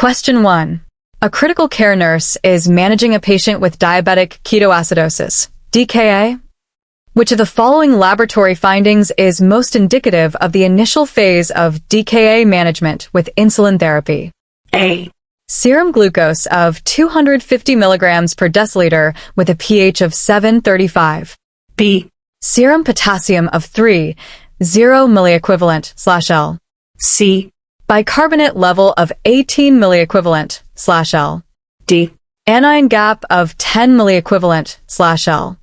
Question 1. A critical care nurse is managing a patient with diabetic ketoacidosis, DKA. Which of the following laboratory findings is most indicative of the initial phase of DKA management with insulin therapy? A. Serum glucose of 250 milligrams per deciliter with a pH of 7.35. B. Serum potassium of 3, 0 milliequivalent/L. C. Bicarbonate level of 18 milliequivalent/L. D. Anion gap of 10 milliequivalent/L.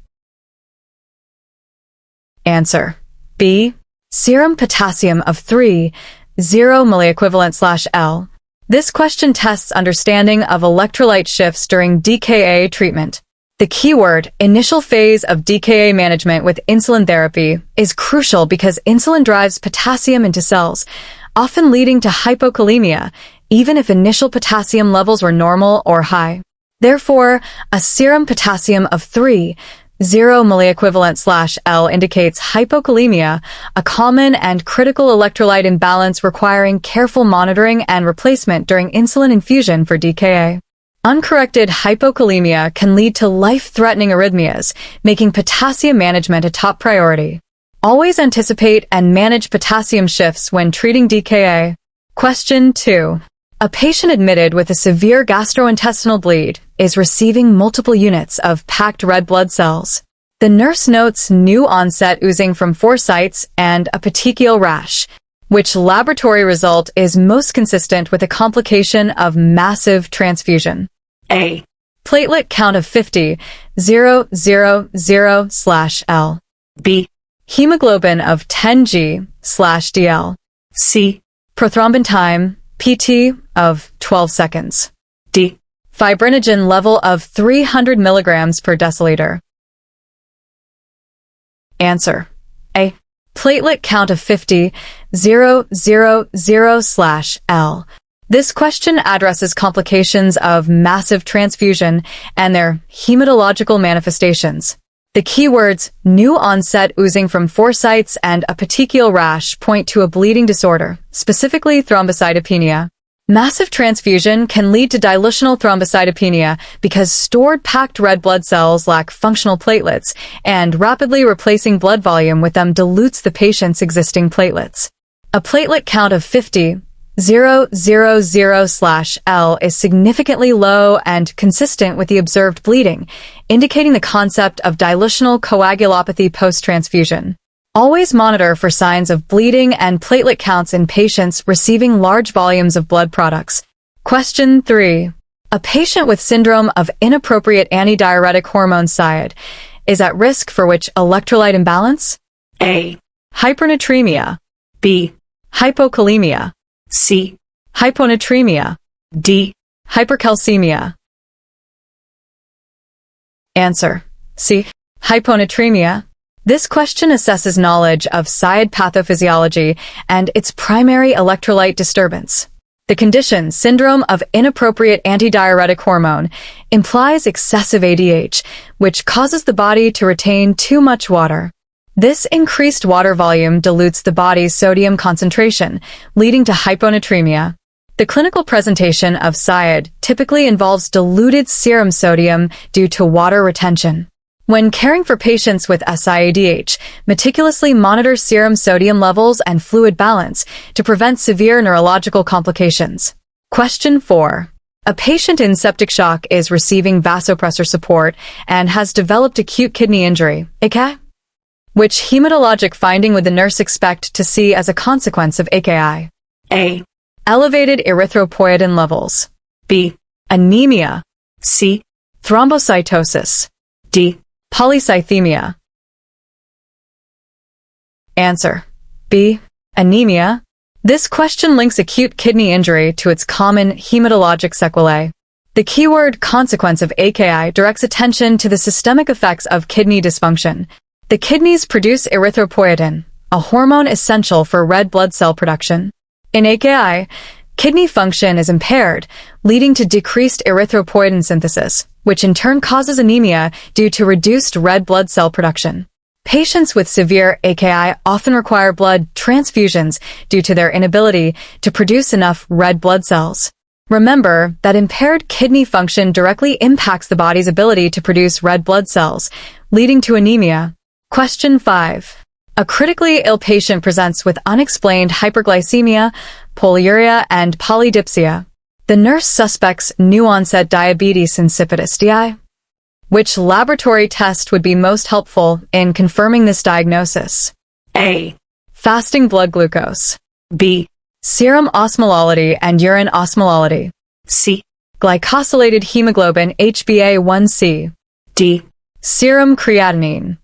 Answer. B. Serum potassium of 3, 0 milliequivalent/L. This question tests understanding of electrolyte shifts during DKA treatment. The keyword, initial phase of DKA management with insulin therapy, is crucial because insulin drives potassium into cells, often leading to hypokalemia, even if initial potassium levels were normal or high. Therefore, a serum potassium of 3, 0 milliequivalent/L indicates hypokalemia, a common and critical electrolyte imbalance requiring careful monitoring and replacement during insulin infusion for DKA. Uncorrected hypokalemia can lead to life-threatening arrhythmias, making potassium management a top priority. Always anticipate and manage potassium shifts when treating DKA. Question 2. A patient admitted with a severe gastrointestinal bleed is receiving multiple units of packed red blood cells. The nurse notes new onset oozing from 4 sites and a petechial rash. Which laboratory result is most consistent with a complication of massive transfusion? A. Platelet count of 50, 000/L. B. Hemoglobin of 10g/dl. C. Prothrombin time, PT, of 12 seconds. D. Fibrinogen level of 300 milligrams per deciliter. Answer. A. Platelet count of 50, 000/L. This question addresses complications of massive transfusion and their hematological manifestations. The keywords, new onset oozing from 4 sites and a petechial rash point to a bleeding disorder, specifically thrombocytopenia. Massive transfusion can lead to dilutional thrombocytopenia because stored packed red blood cells lack functional platelets, and rapidly replacing blood volume with them dilutes the patient's existing platelets. A platelet count of 50, 000/L is significantly low and consistent with the observed bleeding, indicating the concept of dilutional coagulopathy post-transfusion. Always monitor for signs of bleeding and platelet counts in patients receiving large volumes of blood products. Question 3. A patient with syndrome of inappropriate antidiuretic hormone SIADH is at risk for which electrolyte imbalance? A. Hypernatremia. B. Hypokalemia. C. Hyponatremia. D. Hypercalcemia. Answer. C. Hyponatremia. This question assesses knowledge of SIADH pathophysiology and its primary electrolyte disturbance. The condition, syndrome of inappropriate antidiuretic hormone, implies excessive ADH, which causes the body to retain too much water. This increased water volume dilutes the body's sodium concentration, leading to hyponatremia. The clinical presentation of SIADH typically involves diluted serum sodium due to water retention. When caring for patients with SIADH, meticulously monitor serum sodium levels and fluid balance to prevent severe neurological complications. Question 4. A patient in septic shock is receiving vasopressor support and has developed acute kidney injury, AKI? Which hematologic finding would the nurse expect to see as a consequence of AKI? A. Elevated erythropoietin levels. B. Anemia. C. Thrombocytosis. D. Polycythemia. Answer. B. Anemia. This question links acute kidney injury to its common hematologic sequelae. The keyword consequence of AKI directs attention to the systemic effects of kidney dysfunction. The kidneys produce erythropoietin, a hormone essential for red blood cell production. In AKI, kidney function is impaired, leading to decreased erythropoietin synthesis, which in turn causes anemia due to reduced red blood cell production. Patients with severe AKI often require blood transfusions due to their inability to produce enough red blood cells. Remember that impaired kidney function directly impacts the body's ability to produce red blood cells, leading to anemia. Question 5. A critically ill patient presents with unexplained hyperglycemia, polyuria, and polydipsia. The nurse suspects new-onset diabetes insipidus (DI). Which laboratory test would be most helpful in confirming this diagnosis? A. Fasting blood glucose. B. Serum osmolality and urine osmolality. C. Glycosylated hemoglobin HbA1c. D. Serum creatinine.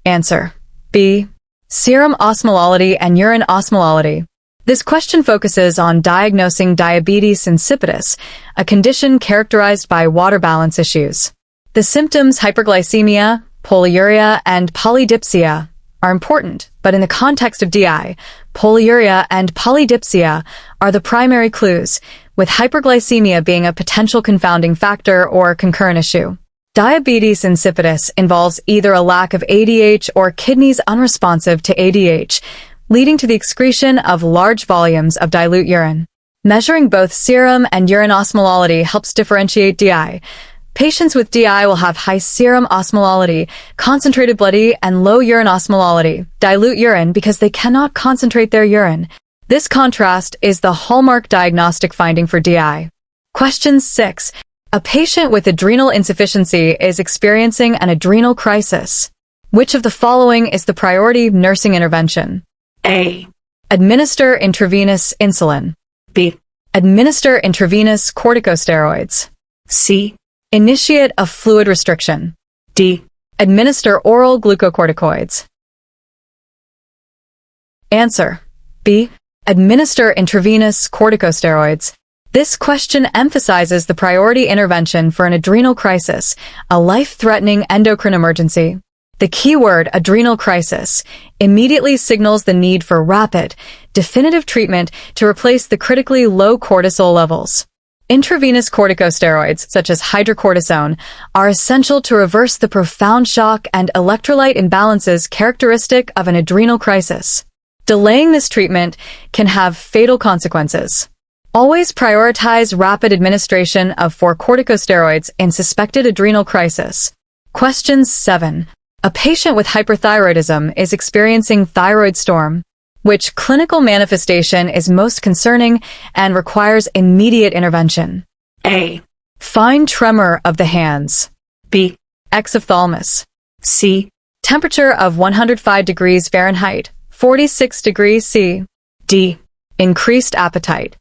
Answer. B. Serum osmolality and urine osmolality. This question focuses on diagnosing diabetes insipidus, a condition characterized by water balance issues. The symptoms hyperglycemia, polyuria, and polydipsia are important, but in the context of DI, polyuria and polydipsia are the primary clues, with hyperglycemia being a potential confounding factor or concurrent issue. Diabetes insipidus involves either a lack of ADH or kidneys unresponsive to ADH, leading to the excretion of large volumes of dilute urine. Measuring both serum and urine osmolality helps differentiate DI. Patients with DI will have high serum osmolality, concentrated blood E, and low urine osmolality, dilute urine, because they cannot concentrate their urine. This contrast is the hallmark diagnostic finding for DI. Question 6. A patient with adrenal insufficiency is experiencing an adrenal crisis. Which of the following is the priority nursing intervention? A. Administer intravenous insulin. B. Administer intravenous corticosteroids. C. Initiate a fluid restriction. D. Administer oral glucocorticoids. Answer. B. Administer intravenous corticosteroids. This question emphasizes the priority intervention for an adrenal crisis, a life-threatening endocrine emergency. The keyword adrenal crisis immediately signals the need for rapid, definitive treatment to replace the critically low cortisol levels. Intravenous corticosteroids, such as hydrocortisone, are essential to reverse the profound shock and electrolyte imbalances characteristic of an adrenal crisis. Delaying this treatment can have fatal consequences. Always prioritize rapid administration of 4 corticosteroids in suspected adrenal crisis. Question 7. A patient with hyperthyroidism is experiencing thyroid storm. Which clinical manifestation is most concerning and requires immediate intervention? A. Fine tremor of the hands. B. Exophthalmos. C. Temperature of 105 degrees Fahrenheit, 46 degrees C. D. Increased appetite.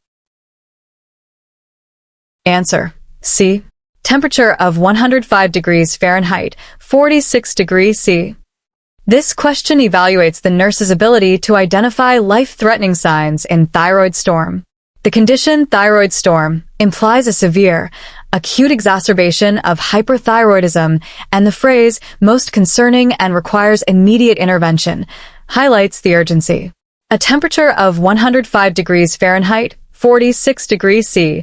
Answer. C. Temperature of 105 degrees Fahrenheit, 46 degrees C. This question evaluates the nurse's ability to identify life-threatening signs in thyroid storm. The condition thyroid storm implies a severe, acute exacerbation of hyperthyroidism, and the phrase most concerning and requires immediate intervention highlights the urgency. A temperature of 105 degrees Fahrenheit, 46 degrees C,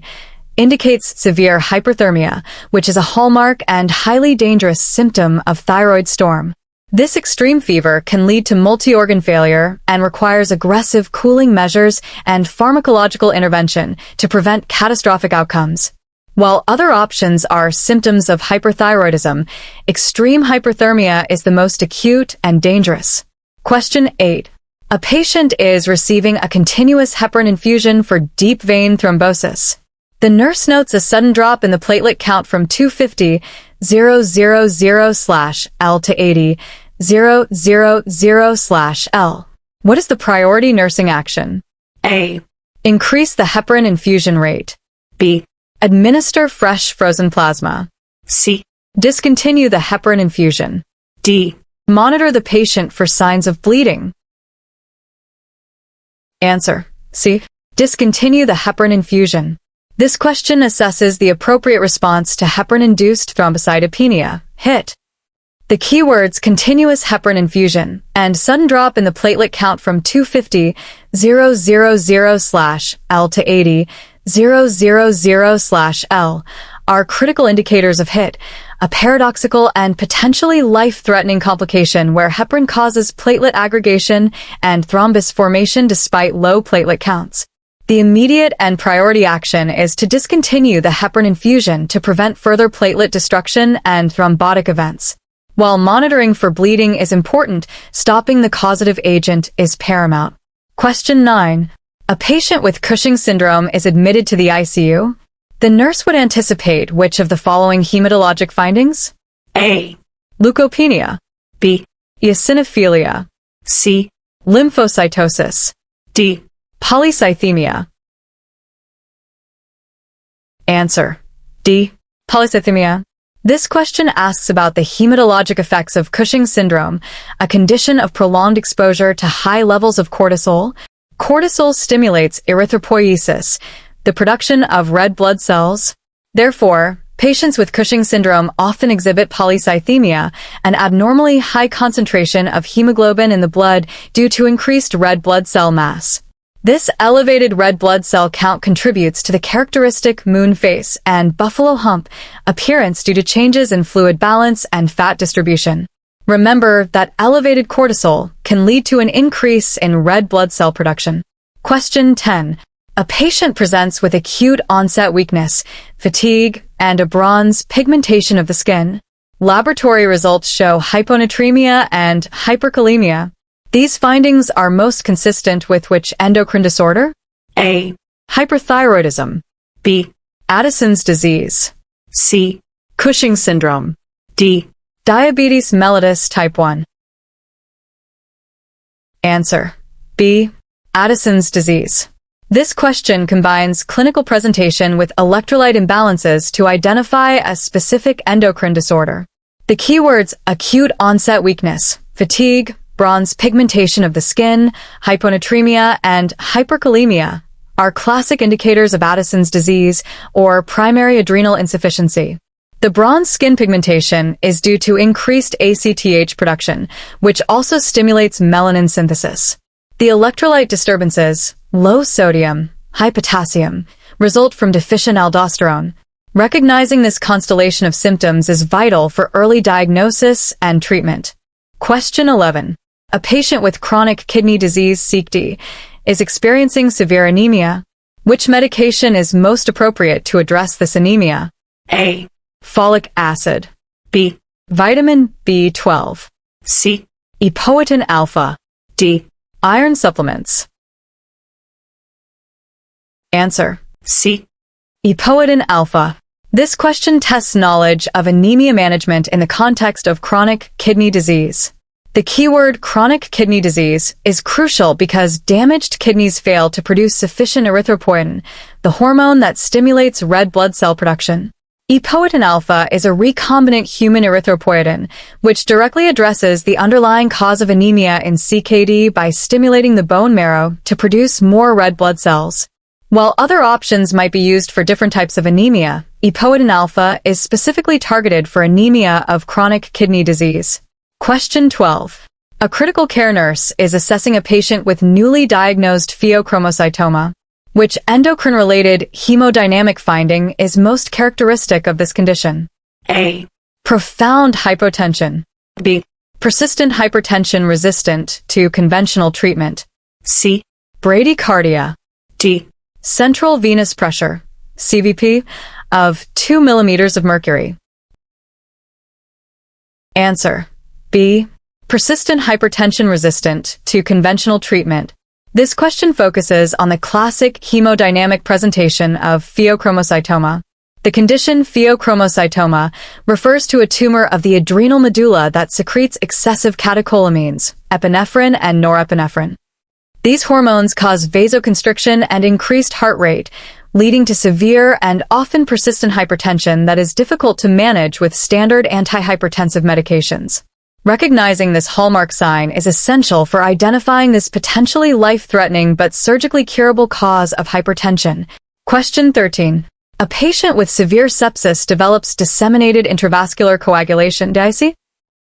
indicates severe hyperthermia, which is a hallmark and highly dangerous symptom of thyroid storm. This extreme fever can lead to multi-organ failure and requires aggressive cooling measures and pharmacological intervention to prevent catastrophic outcomes. While other options are symptoms of hyperthyroidism, extreme hyperthermia is the most acute and dangerous. Question 8. A patient is receiving a continuous heparin infusion for deep vein thrombosis. The nurse notes a sudden drop in the platelet count from 250,000/L to 80,000/L. What is the priority nursing action? A. Increase the heparin infusion rate. B. Administer fresh frozen plasma. C. Discontinue the heparin infusion. D. Monitor the patient for signs of bleeding. Answer. C. Discontinue the heparin infusion. This question assesses the appropriate response to heparin-induced thrombocytopenia, HIT. The keywords continuous heparin infusion and sudden drop in the platelet count from 250,000/L to 80,000/L are critical indicators of HIT, a paradoxical and potentially life-threatening complication where heparin causes platelet aggregation and thrombus formation despite low platelet counts. The immediate and priority action is to discontinue the heparin infusion to prevent further platelet destruction and thrombotic events. While monitoring for bleeding is important, stopping the causative agent is paramount. Question 9. A patient with Cushing syndrome is admitted to the ICU. The nurse would anticipate which of the following hematologic findings? A. Leukopenia. B. Eosinophilia. C. Lymphocytosis. D. Polycythemia. Answer. D. Polycythemia. This question asks about the hematologic effects of Cushing syndrome, a condition of prolonged exposure to high levels of cortisol. Cortisol stimulates erythropoiesis, the production of red blood cells. Therefore, patients with Cushing syndrome often exhibit polycythemia, an abnormally high concentration of hemoglobin in the blood due to increased red blood cell mass. This elevated red blood cell count contributes to the characteristic moon face and buffalo hump appearance due to changes in fluid balance and fat distribution. Remember that elevated cortisol can lead to an increase in red blood cell production. Question 10. A patient presents with acute onset weakness, fatigue, and a bronze pigmentation of the skin. Laboratory results show hyponatremia and hyperkalemia. These findings are most consistent with which endocrine disorder? A. Hyperthyroidism. B. Addison's disease. C. Cushing syndrome. D. Diabetes mellitus type 1. Answer. B. Addison's disease. This question combines clinical presentation with electrolyte imbalances to identify a specific endocrine disorder. The keywords acute onset weakness, fatigue, bronze pigmentation of the skin, hyponatremia, and hyperkalemia are classic indicators of Addison's disease or primary adrenal insufficiency. The bronze skin pigmentation is due to increased ACTH production, which also stimulates melanin synthesis. The electrolyte disturbances, low sodium, high potassium, result from deficient aldosterone. Recognizing this constellation of symptoms is vital for early diagnosis and treatment. Question 11. A patient with chronic kidney disease (CKD) is experiencing severe anemia. Which medication is most appropriate to address this anemia? A. Folic acid. B. Vitamin B12. C. Epoetin alpha. D. Iron supplements. Answer. C. Epoetin alpha. This question tests knowledge of anemia management in the context of chronic kidney disease. The keyword chronic kidney disease is crucial because damaged kidneys fail to produce sufficient erythropoietin, the hormone that stimulates red blood cell production. Epoetin alpha is a recombinant human erythropoietin, which directly addresses the underlying cause of anemia in CKD by stimulating the bone marrow to produce more red blood cells. While other options might be used for different types of anemia, Epoetin alpha is specifically targeted for anemia of chronic kidney disease. Question 12. A critical care nurse is assessing a patient with newly diagnosed pheochromocytoma. Which endocrine-related hemodynamic finding is most characteristic of this condition? A. Profound hypotension. B. Persistent hypertension resistant to conventional treatment. C. Bradycardia. D. Central venous pressure, CVP, of 2 millimeters of mercury. Answer. B. Persistent hypertension resistant to conventional treatment. This question focuses on the classic hemodynamic presentation of pheochromocytoma. The condition pheochromocytoma refers to a tumor of the adrenal medulla that secretes excessive catecholamines, epinephrine and norepinephrine. These hormones cause vasoconstriction and increased heart rate, leading to severe and often persistent hypertension that is difficult to manage with standard antihypertensive medications. Recognizing this hallmark sign is essential for identifying this potentially life-threatening but surgically curable cause of hypertension. Question 13. A patient with severe sepsis develops disseminated intravascular coagulation (DIC).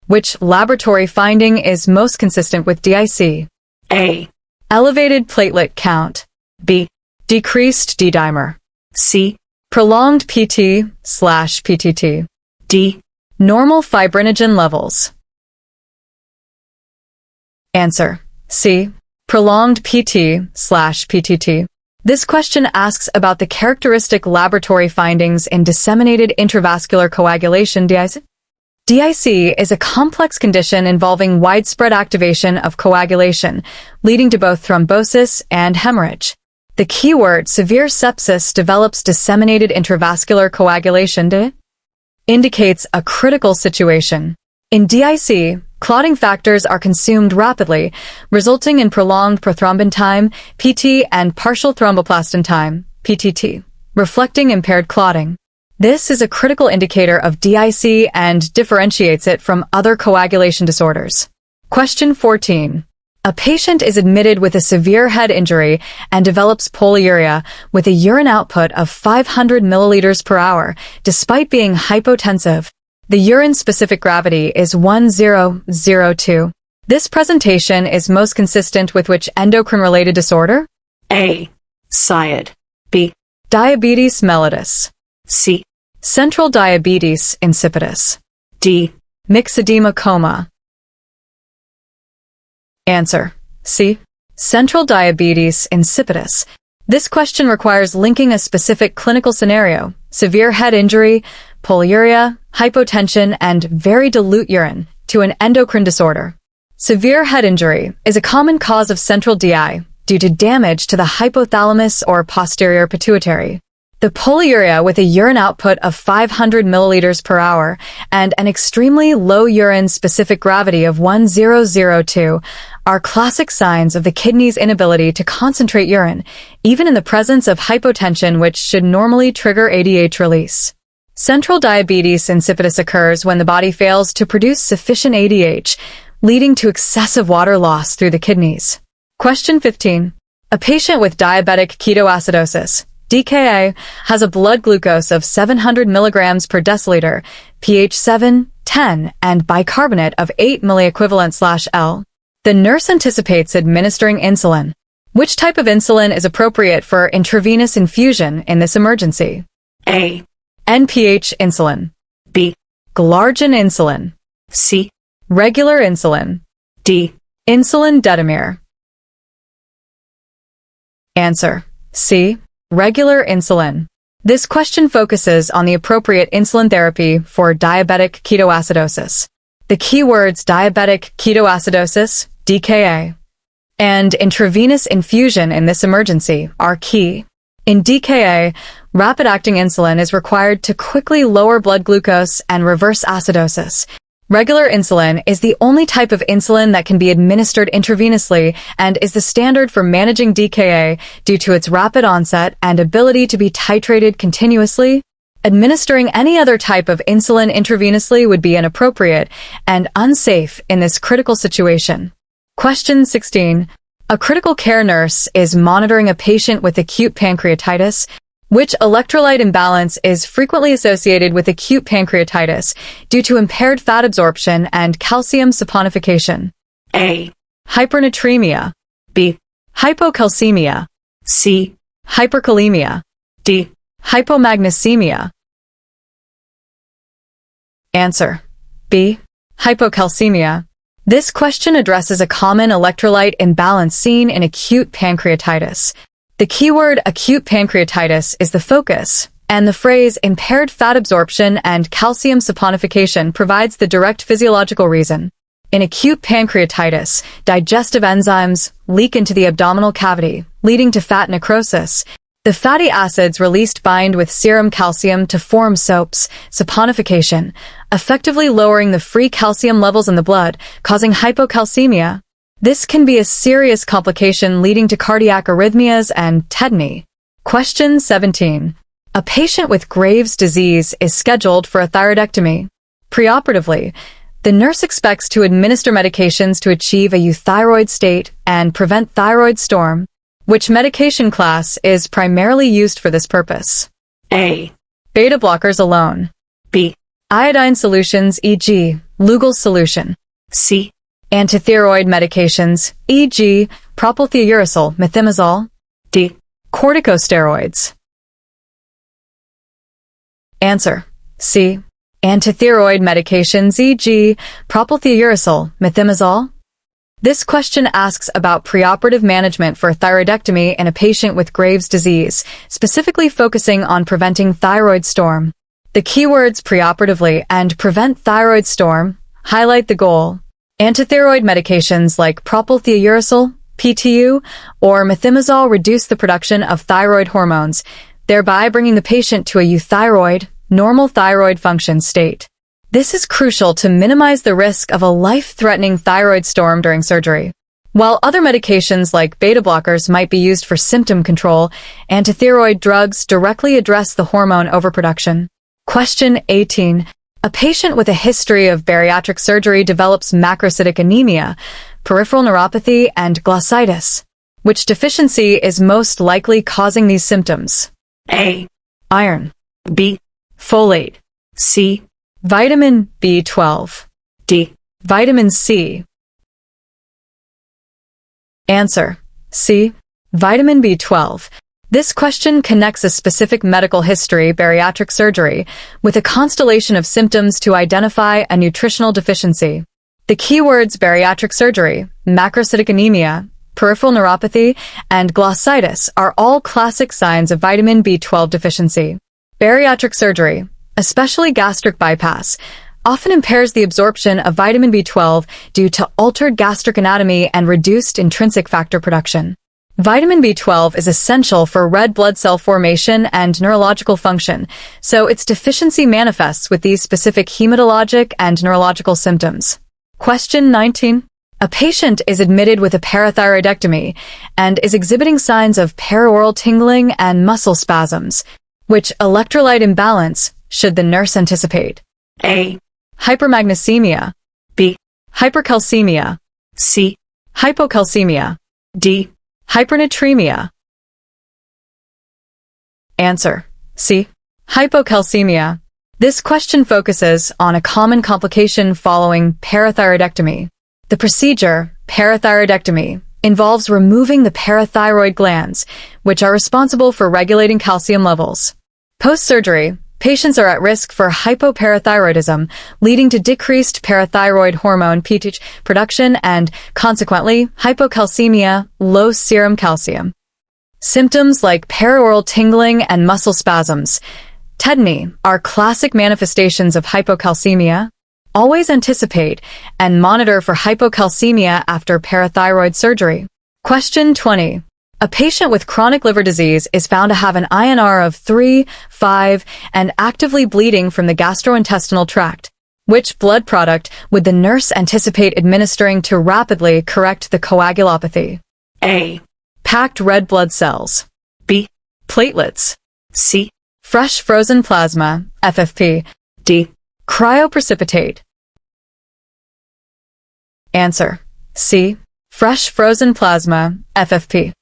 Which laboratory finding is most consistent with DIC? A. Elevated platelet count. B. Decreased D-dimer. C. Prolonged PT/PTT. D. Normal fibrinogen levels. Answer. C. Prolonged PT/PTT. This question asks about the characteristic laboratory findings in disseminated intravascular coagulation (DIC). DIC is a complex condition involving widespread activation of coagulation, leading to both thrombosis and hemorrhage. The keyword severe sepsis develops disseminated intravascular coagulation (DIC) indicates a critical situation. In DIC, clotting factors are consumed rapidly, resulting in prolonged prothrombin time, PT, and partial thromboplastin time, PTT, reflecting impaired clotting. This is a critical indicator of DIC and differentiates it from other coagulation disorders. Question 14. A patient is admitted with a severe head injury and develops polyuria with a urine output of 500 milliliters per hour, despite being hypotensive. The urine-specific gravity is 1002. This presentation is most consistent with which endocrine-related disorder? A. SIADH. B. Diabetes mellitus. C. Central diabetes insipidus. D. Myxedema coma. Answer: C. Central diabetes insipidus. This question requires linking a specific clinical scenario, severe head injury, polyuria, hypotension, and very dilute urine, to an endocrine disorder. Severe head injury is a common cause of central DI due to damage to the hypothalamus or posterior pituitary. The polyuria with a urine output of 500 milliliters per hour and an extremely low urine-specific gravity of 1002 are classic signs of the kidney's inability to concentrate urine, even in the presence of hypotension, which should normally trigger ADH release. Central diabetes insipidus occurs when the body fails to produce sufficient ADH, leading to excessive water loss through the kidneys. Question 15. A patient with diabetic ketoacidosis, DKA, has a blood glucose of 700 milligrams per deciliter, pH 7, 10, and bicarbonate of 8 milliequivalent/L. The nurse anticipates administering insulin. Which type of insulin is appropriate for intravenous infusion in this emergency? A. NPH insulin. B. Glargine insulin. C. Regular insulin. D. Insulin detamir. Answer: C. Regular insulin. This question focuses on the appropriate insulin therapy for diabetic ketoacidosis. The keywords diabetic ketoacidosis, DKA, and intravenous infusion in this emergency are key. In DKA, rapid-acting insulin is required to quickly lower blood glucose and reverse acidosis. Regular insulin is the only type of insulin that can be administered intravenously and is the standard for managing DKA due to its rapid onset and ability to be titrated continuously. Administering any other type of insulin intravenously would be inappropriate and unsafe in this critical situation. Question 16. A critical care nurse is monitoring a patient with acute pancreatitis. Which electrolyte imbalance is frequently associated with acute pancreatitis due to impaired fat absorption and calcium saponification? A. Hypernatremia. B. Hypocalcemia. C. Hyperkalemia. D. Hypomagnesemia. Answer: B. Hypocalcemia. This question addresses a common electrolyte imbalance seen in acute pancreatitis. The keyword acute pancreatitis is the focus, and the phrase impaired fat absorption and calcium saponification provides the direct physiological reason. In acute pancreatitis, digestive enzymes leak into the abdominal cavity, leading to fat necrosis. The fatty acids released bind with serum calcium to form soaps, saponification, effectively lowering the free calcium levels in the blood, causing hypocalcemia. This can be a serious complication leading to cardiac arrhythmias and tetany. Question 17. A patient with Graves' disease is scheduled for a thyroidectomy. Preoperatively, the nurse expects to administer medications to achieve a euthyroid state and prevent thyroid storm. Which medication class is primarily used for this purpose? A. Beta blockers alone. B. Iodine solutions, e.g., Lugol solution. C. Antithyroid medications, e.g., propylthiouracil, methimazole. D. Corticosteroids. Answer: C. Antithyroid medications, e.g., propylthiouracil, methimazole. This question asks about preoperative management for thyroidectomy in a patient with Graves' disease, specifically focusing on preventing thyroid storm. The keywords preoperatively and prevent thyroid storm highlight the goal. Antithyroid medications like propylthiouracil, PTU, or methimazole reduce the production of thyroid hormones, thereby bringing the patient to a euthyroid, normal thyroid function state. This is crucial to minimize the risk of a life-threatening thyroid storm during surgery. While other medications like beta blockers might be used for symptom control, antithyroid drugs directly address the hormone overproduction. Question 18. A patient with a history of bariatric surgery develops macrocytic anemia, peripheral neuropathy, and glossitis. Which deficiency is most likely causing these symptoms? A. Iron. B. Folate. C. Vitamin B12. D. Vitamin C. Answer: C. Vitamin B12. This question connects a specific medical history, bariatric surgery, with a constellation of symptoms to identify a nutritional deficiency. The keywords bariatric surgery, macrocytic anemia, peripheral neuropathy, and glossitis are all classic signs of vitamin B12 deficiency. Bariatric surgery, especially gastric bypass, often impairs the absorption of vitamin B12 due to altered gastric anatomy and reduced intrinsic factor production. Vitamin B12 is essential for red blood cell formation and neurological function, so its deficiency manifests with these specific hematologic and neurological symptoms. Question 19. A patient is admitted with a parathyroidectomy and is exhibiting signs of perioral tingling and muscle spasms. Which electrolyte imbalance should the nurse anticipate? A. Hypermagnesemia. B. Hypercalcemia. C. Hypocalcemia. D. Hypernatremia. Answer: C. Hypocalcemia. This question focuses on a common complication following parathyroidectomy. The procedure, parathyroidectomy, involves removing the parathyroid glands, which are responsible for regulating calcium levels. Post-surgery, patients are at risk for hypoparathyroidism, leading to decreased parathyroid hormone pituitary production and, consequently, hypocalcemia, low serum calcium. Symptoms like perioral tingling and muscle spasms, tetany, are classic manifestations of hypocalcemia. Always anticipate and monitor for hypocalcemia after parathyroid surgery. Question 20. A patient with chronic liver disease is found to have an INR of 3, 5, and actively bleeding from the gastrointestinal tract. Which blood product would the nurse anticipate administering to rapidly correct the coagulopathy? A. Packed red blood cells. B. Platelets. C. Fresh frozen plasma, FFP. D. Cryoprecipitate. Answer: C. Fresh frozen plasma, FFP.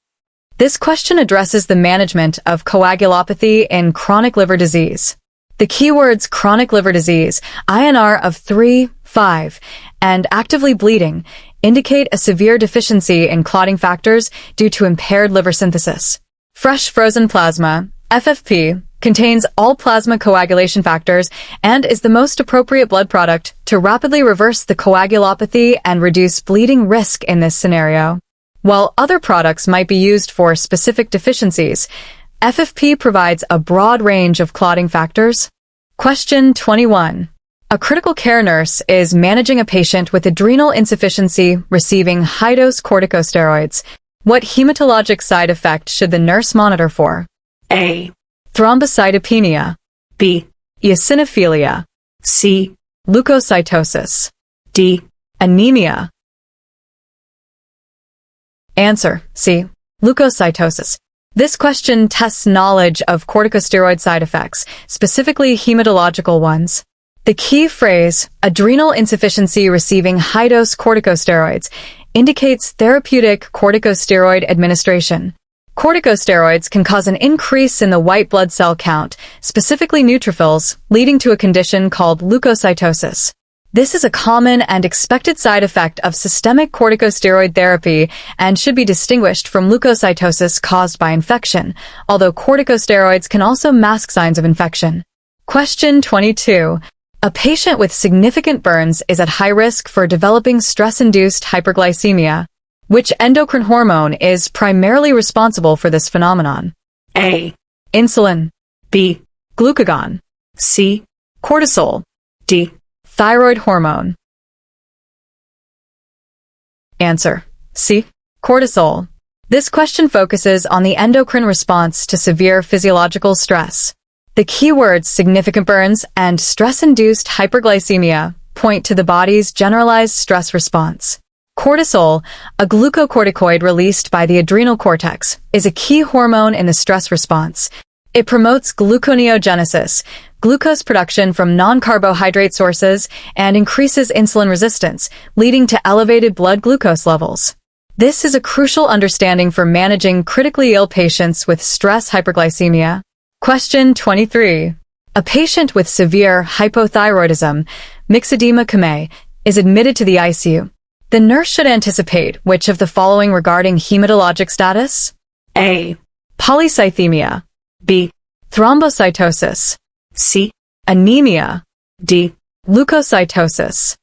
This question addresses the management of coagulopathy in chronic liver disease. The keywords chronic liver disease, INR of 3, 5, and actively bleeding indicate a severe deficiency in clotting factors due to impaired liver synthesis. Fresh frozen plasma, FFP, contains all plasma coagulation factors and is the most appropriate blood product to rapidly reverse the coagulopathy and reduce bleeding risk in this scenario. While other products might be used for specific deficiencies, FFP provides a broad range of clotting factors. Question 21. A critical care nurse is managing a patient with adrenal insufficiency receiving high-dose corticosteroids. What hematologic side effect should the nurse monitor for? A. Thrombocytopenia. B. Eosinophilia. C. Leukocytosis. D. Anemia. Answer: C. Leukocytosis. This question tests knowledge of corticosteroid side effects, specifically hematological ones. The key phrase, adrenal insufficiency receiving high-dose corticosteroids, indicates therapeutic corticosteroid administration. Corticosteroids can cause an increase in the white blood cell count, specifically neutrophils, leading to a condition called leukocytosis. This is a common and expected side effect of systemic corticosteroid therapy and should be distinguished from leukocytosis caused by infection, although corticosteroids can also mask signs of infection. Question 22. A patient with significant burns is at high risk for developing stress-induced hyperglycemia. Which endocrine hormone is primarily responsible for this phenomenon? A. Insulin. B. Glucagon. C. Cortisol. D. Thyroid hormone. Answer: C. Cortisol. This question focuses on the endocrine response to severe physiological stress. The keywords significant burns and stress-induced hyperglycemia point to the body's generalized stress response. Cortisol, a glucocorticoid released by the adrenal cortex, is a key hormone in the stress response. It promotes gluconeogenesis, glucose production from non-carbohydrate sources, and increases insulin resistance, leading to elevated blood glucose levels. This is a crucial understanding for managing critically ill patients with stress hyperglycemia. Question 23. A patient with severe hypothyroidism, myxedema, coma, is admitted to the ICU. The nurse should anticipate which of the following regarding hematologic status? A. Polycythemia. B. Thrombocytosis. C. Anemia. D. Leukocytosis.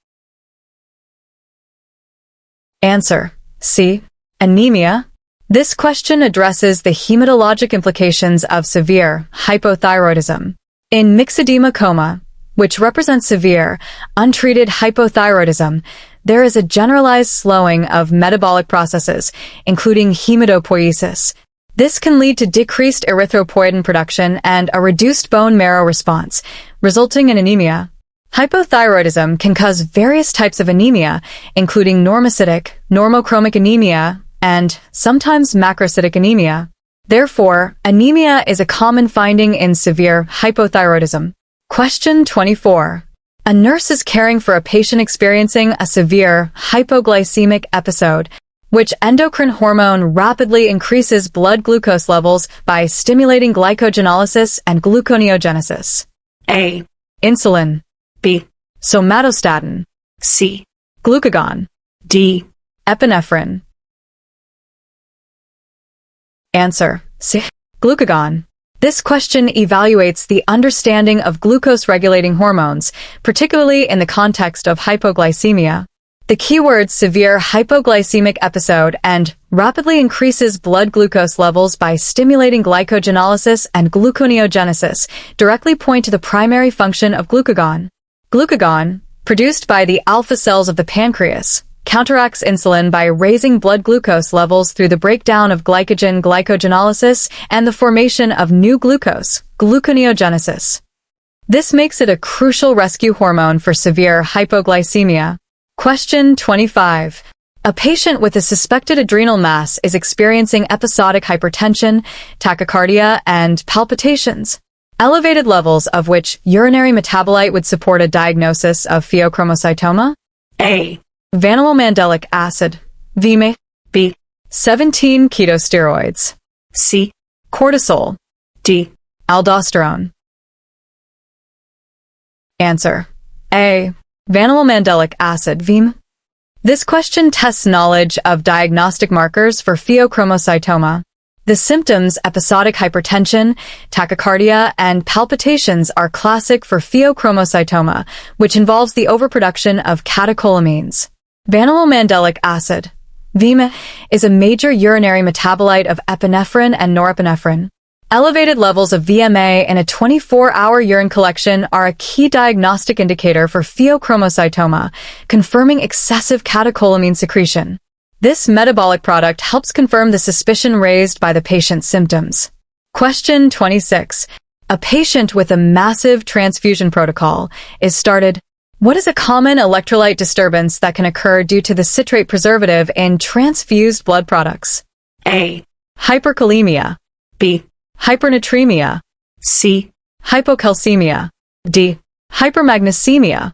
Answer: C. Anemia. This question addresses the hematologic implications of severe hypothyroidism. In myxedema coma, which represents severe, untreated hypothyroidism, there is a generalized slowing of metabolic processes, including hematopoiesis. This can lead to decreased erythropoietin production and a reduced bone marrow response, resulting in anemia. Hypothyroidism can cause various types of anemia, including normocytic, normochromic anemia, and sometimes macrocytic anemia. Therefore, anemia is a common finding in severe hypothyroidism. Question 24. A nurse is caring for a patient experiencing a severe hypoglycemic episode. Which endocrine hormone rapidly increases blood glucose levels by stimulating glycogenolysis and gluconeogenesis? A. Insulin. B. Somatostatin. C. Glucagon. D. Epinephrine. Answer: C. Glucagon. This question evaluates the understanding of glucose-regulating hormones, particularly in the context of hypoglycemia. The keywords severe hypoglycemic episode and rapidly increases blood glucose levels by stimulating glycogenolysis and gluconeogenesis directly point to the primary function of glucagon. Glucagon, produced by the alpha cells of the pancreas, counteracts insulin by raising blood glucose levels through the breakdown of glycogen glycogenolysis and the formation of new glucose, gluconeogenesis. This makes it a crucial rescue hormone for severe hypoglycemia. Question 25. A patient with a suspected adrenal mass is experiencing episodic hypertension, tachycardia, and palpitations, elevated levels of which urinary metabolite would support a diagnosis of pheochromocytoma? A. Vanillomandelic acid, VMA. B. 17 ketosteroids. C. Cortisol. D. Aldosterone. Answer: A. Vanillomandelic acid, VIM. This question tests knowledge of diagnostic markers for pheochromocytoma. The symptoms episodic hypertension, tachycardia, and palpitations are classic for pheochromocytoma, which involves the overproduction of catecholamines. Vanillomandelic acid, VIM, is a major urinary metabolite of epinephrine and norepinephrine. Elevated levels of VMA in a 24-hour urine collection are a key diagnostic indicator for pheochromocytoma, confirming excessive catecholamine secretion. This metabolic product helps confirm the suspicion raised by the patient's symptoms. Question 26. A patient with a massive transfusion protocol is started. What is a common electrolyte disturbance that can occur due to the citrate preservative in transfused blood products? A. Hyperkalemia. B. Hypernatremia. C. Hypocalcemia. D. Hypermagnesemia.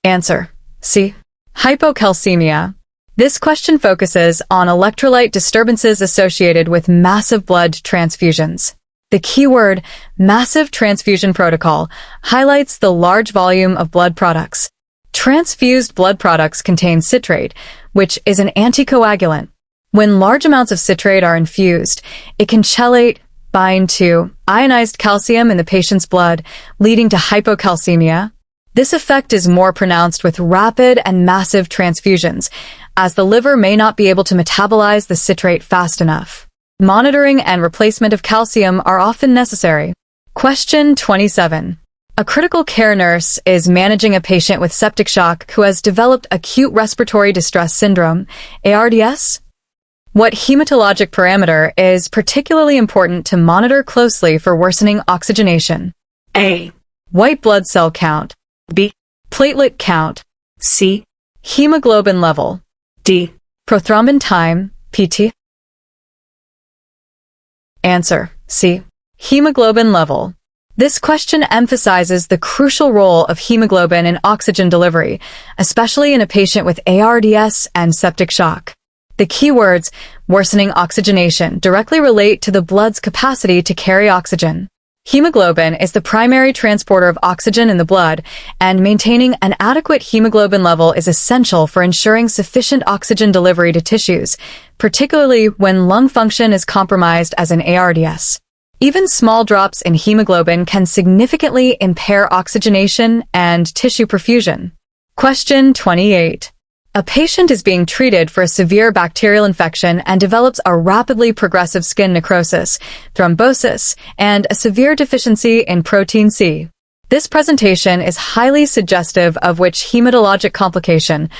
Answer: C. Hypocalcemia. This question focuses on electrolyte disturbances associated with massive blood transfusions. The keyword massive transfusion protocol highlights the large volume of blood products. Transfused blood products contain citrate, which is an anticoagulant. When large amounts of citrate are infused, it can chelate, bind to ionized calcium in the patient's blood, leading to hypocalcemia. This effect is more pronounced with rapid and massive transfusions, as the liver may not be able to metabolize the citrate fast enough. Monitoring and replacement of calcium are often necessary. Question 27. A critical care nurse is managing a patient with septic shock who has developed acute respiratory distress syndrome, ARDS. What hematologic parameter is particularly important to monitor closely for worsening oxygenation? A. White blood cell count. B. Platelet count. C. Hemoglobin level. D. Prothrombin time, PT. Answer: C. Hemoglobin level. This question emphasizes the crucial role of hemoglobin in oxygen delivery, especially in a patient with ARDS and septic shock. The keywords worsening oxygenation directly relate to the blood's capacity to carry oxygen. Hemoglobin is the primary transporter of oxygen in the blood, and maintaining an adequate hemoglobin level is essential for ensuring sufficient oxygen delivery to tissues, particularly when lung function is compromised as in ARDS. Even small drops in hemoglobin can significantly impair oxygenation and tissue perfusion. Question 28. A patient is being treated for a severe bacterial infection and develops a rapidly progressive skin necrosis, thrombosis, and a severe deficiency in protein C. This presentation is highly suggestive of which hematologic complication,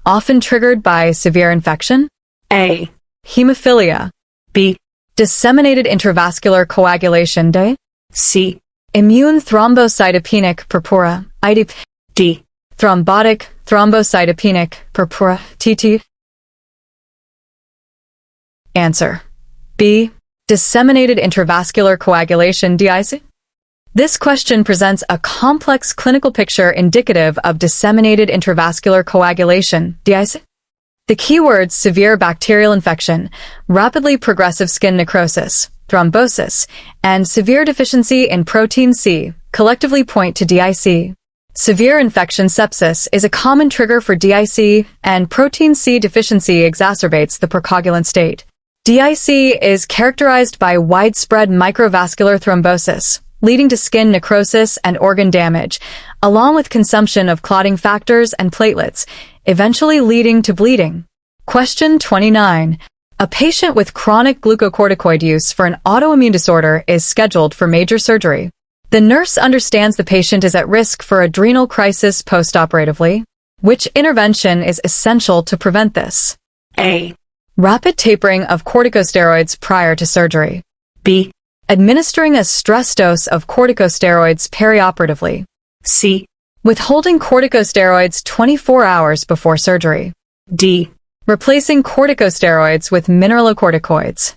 often triggered by severe infection? A. Hemophilia. B. Disseminated intravascular coagulation. D. C. Immune thrombocytopenic purpura, IDP. D. Thrombotic thrombocytopenic purpura, TT. Answer: B. Disseminated intravascular coagulation, DIC. This question presents a complex clinical picture indicative of disseminated intravascular coagulation, DIC. The keywords severe bacterial infection, rapidly progressive skin necrosis, thrombosis, and severe deficiency in protein C collectively point to DIC. Severe infection sepsis is a common trigger for DIC, and protein C deficiency exacerbates the procoagulant state. DIC is characterized by widespread microvascular thrombosis, leading to skin necrosis and organ damage, along with consumption of clotting factors and platelets, eventually leading to bleeding. Question 29. A patient with chronic glucocorticoid use for an autoimmune disorder is scheduled for major surgery. The nurse understands the patient is at risk for adrenal crisis postoperatively. Which intervention is essential to prevent this? A. Rapid tapering of corticosteroids prior to surgery. B. Administering a stress dose of corticosteroids perioperatively. C. Withholding corticosteroids 24 hours before surgery. D. Replacing corticosteroids with mineralocorticoids.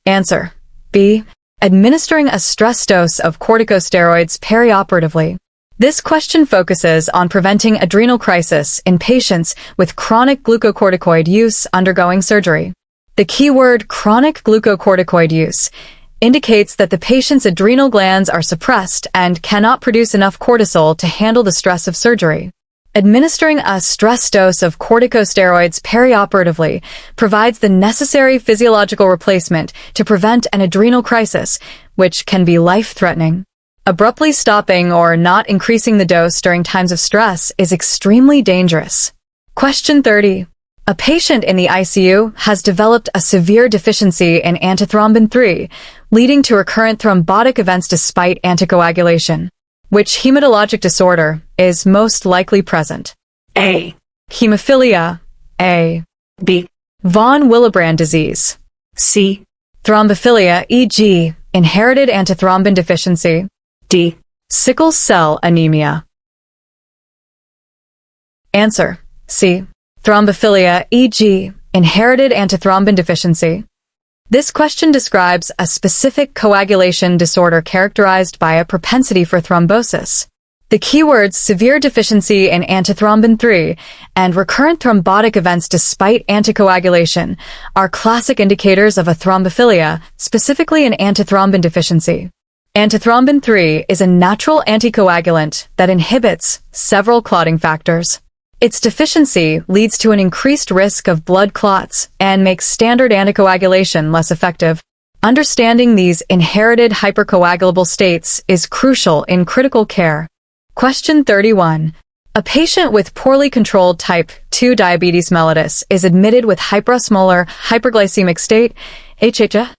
Answer: B. Administering a stress dose of corticosteroids perioperatively. This question focuses on preventing adrenal crisis in patients with chronic glucocorticoid use undergoing surgery. The keyword chronic glucocorticoid use indicates that the patient's adrenal glands are suppressed and cannot produce enough cortisol to handle the stress of surgery. Administering a stress dose of corticosteroids perioperatively provides the necessary physiological replacement to prevent an adrenal crisis, which can be life-threatening. Abruptly stopping or not increasing the dose during times of stress is extremely dangerous. Question 30. A patient in the ICU has developed a severe deficiency in antithrombin 3, leading to recurrent thrombotic events despite anticoagulation. Which hematologic disorder is most likely present? A. Hemophilia. A. B. Von Willebrand disease. C. Thrombophilia, e.g., inherited antithrombin deficiency. D. Sickle cell anemia. Answer: C. Thrombophilia, e.g., inherited antithrombin deficiency. This question describes a specific coagulation disorder characterized by a propensity for thrombosis. The keywords severe deficiency in antithrombin 3 and recurrent thrombotic events despite anticoagulation are classic indicators of a thrombophilia, specifically an antithrombin deficiency. Antithrombin 3 is a natural anticoagulant that inhibits several clotting factors. Its deficiency leads to an increased risk of blood clots and makes standard anticoagulation less effective. Understanding these inherited hypercoagulable states is crucial in critical care. Question 31. A patient with poorly controlled type 2 diabetes mellitus is admitted with hyperosmolar hyperglycemic state, HHS.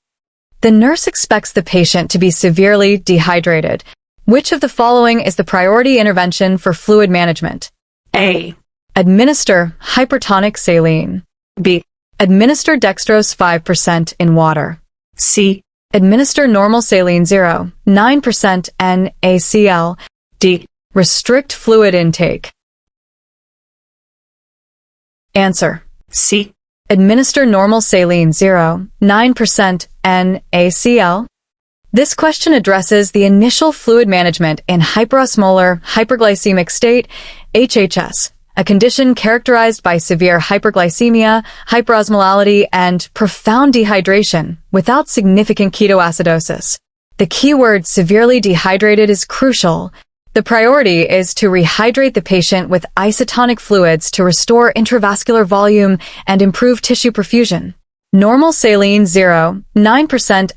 The nurse expects the patient to be severely dehydrated. Which of the following is the priority intervention for fluid management? A. Administer hypertonic saline. B. Administer dextrose 5% in water. C. Administer normal saline 0.9% NaCl. D. Restrict fluid intake. Answer. C. Administer normal saline 0.9% NaCl. This question addresses the initial fluid management in hyperosmolar hyperglycemic state, HHS, a condition characterized by severe hyperglycemia, hyperosmolality, and profound dehydration without significant ketoacidosis. The keyword severely dehydrated is crucial. The priority is to rehydrate the patient with isotonic fluids to restore intravascular volume and improve tissue perfusion. Normal saline 0.9%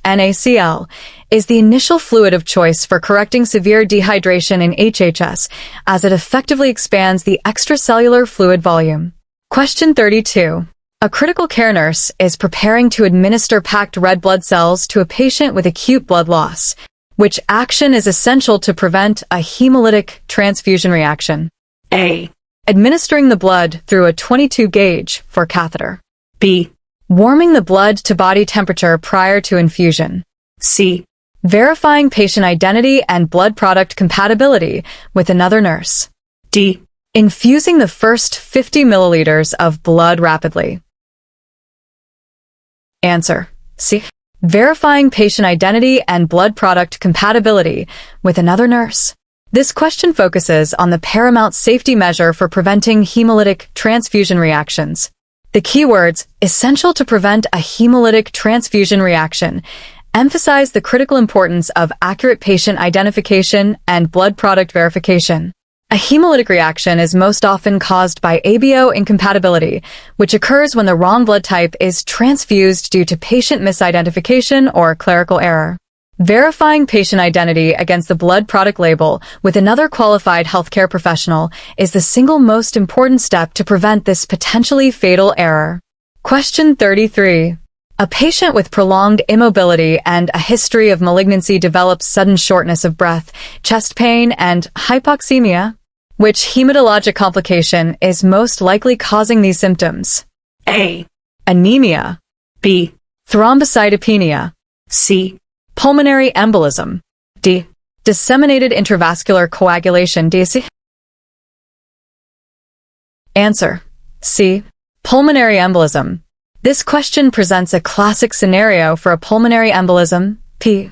NaCl is the initial fluid of choice for correcting severe dehydration in HHS, as it effectively expands the extracellular fluid volume. Question 32. A critical care nurse is preparing to administer packed red blood cells to a patient with acute blood loss. Which action is essential to prevent a hemolytic transfusion reaction? A. Administering the blood through a 22 gauge for catheter. B. Warming the blood to body temperature prior to infusion. C. Verifying patient identity and blood product compatibility with another nurse. D. Infusing the first 50 milliliters of blood rapidly. Answer. C. Verifying patient identity and blood product compatibility with another nurse. This question focuses on the paramount safety measure for preventing hemolytic transfusion reactions. The keywords, essential to prevent a hemolytic transfusion reaction, emphasize the critical importance of accurate patient identification and blood product verification. A hemolytic reaction is most often caused by ABO incompatibility, which occurs when the wrong blood type is transfused due to patient misidentification or clerical error. Verifying patient identity against the blood product label with another qualified healthcare professional is the single most important step to prevent this potentially fatal error. Question 33. A patient with prolonged immobility and a history of malignancy develops sudden shortness of breath, chest pain, and hypoxemia. Which hematologic complication is most likely causing these symptoms? A. Anemia. B. Thrombocytopenia. C. Pulmonary embolism. D. Disseminated intravascular coagulation. DC. Answer. C. Pulmonary embolism. This question presents a classic scenario for a pulmonary embolism, P.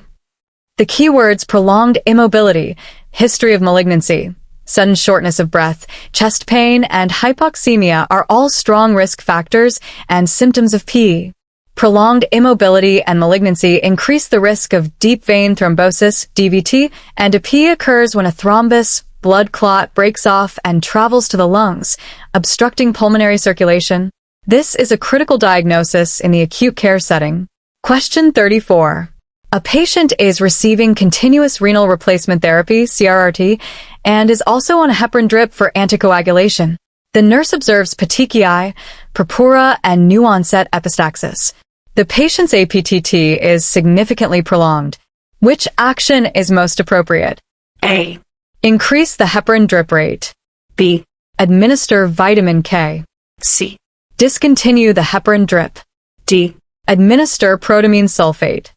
The keywords prolonged immobility, history of malignancy, sudden shortness of breath, chest pain, and hypoxemia are all strong risk factors and symptoms of P. Prolonged immobility and malignancy increase the risk of deep vein thrombosis, DVT, and a P occurs when a thrombus, blood clot, breaks off and travels to the lungs, obstructing pulmonary circulation. This is a critical diagnosis in the acute care setting. Question 34. A patient is receiving continuous renal replacement therapy, CRRT, and is also on a heparin drip for anticoagulation. The nurse observes petechiae, purpura, and new-onset epistaxis. The patient's APTT is significantly prolonged. Which action is most appropriate? A. Increase the heparin drip rate. B. Administer vitamin K. C. Discontinue the heparin drip. D. Administer protamine sulfate.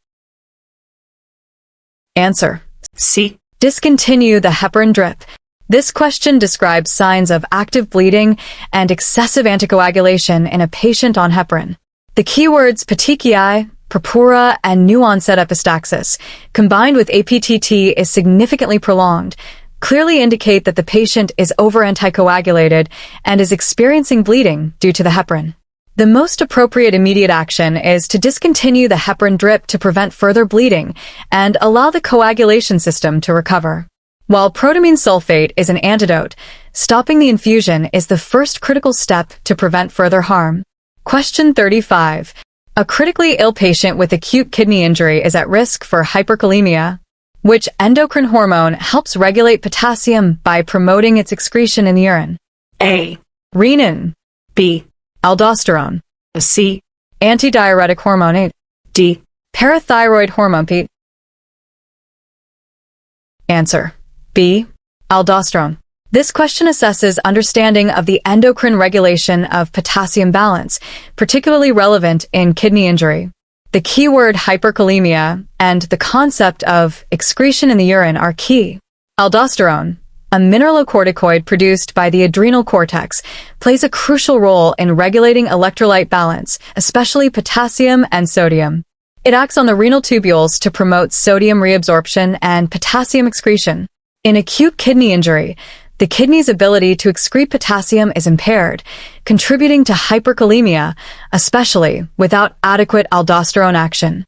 Answer. C. Discontinue the heparin drip. This question describes signs of active bleeding and excessive anticoagulation in a patient on heparin. The keywords petechiae, purpura, and new-onset epistaxis, combined with APTT is significantly prolonged, clearly indicate that the patient is over-anticoagulated and is experiencing bleeding due to the heparin. The most appropriate immediate action is to discontinue the heparin drip to prevent further bleeding and allow the coagulation system to recover. While protamine sulfate is an antidote, Stopping the infusion is the first critical step to prevent further harm. Question 35. A critically ill patient with acute kidney injury is at risk for hyperkalemia. Which endocrine hormone helps regulate potassium by promoting its excretion in the urine? A. Renin. B. Aldosterone. C. Antidiuretic hormone. A. D. Parathyroid hormone. P. Answer. B. Aldosterone. This question assesses understanding of the endocrine regulation of potassium balance, particularly relevant in kidney injury. The keyword hyperkalemia and the concept of excretion in the urine are key. Aldosterone, a mineralocorticoid produced by the adrenal cortex, plays a crucial role in regulating electrolyte balance, especially potassium and sodium. It acts on the renal tubules to promote sodium reabsorption and potassium excretion. In acute kidney injury, the kidney's ability to excrete potassium is impaired, contributing to hyperkalemia, especially without adequate aldosterone action.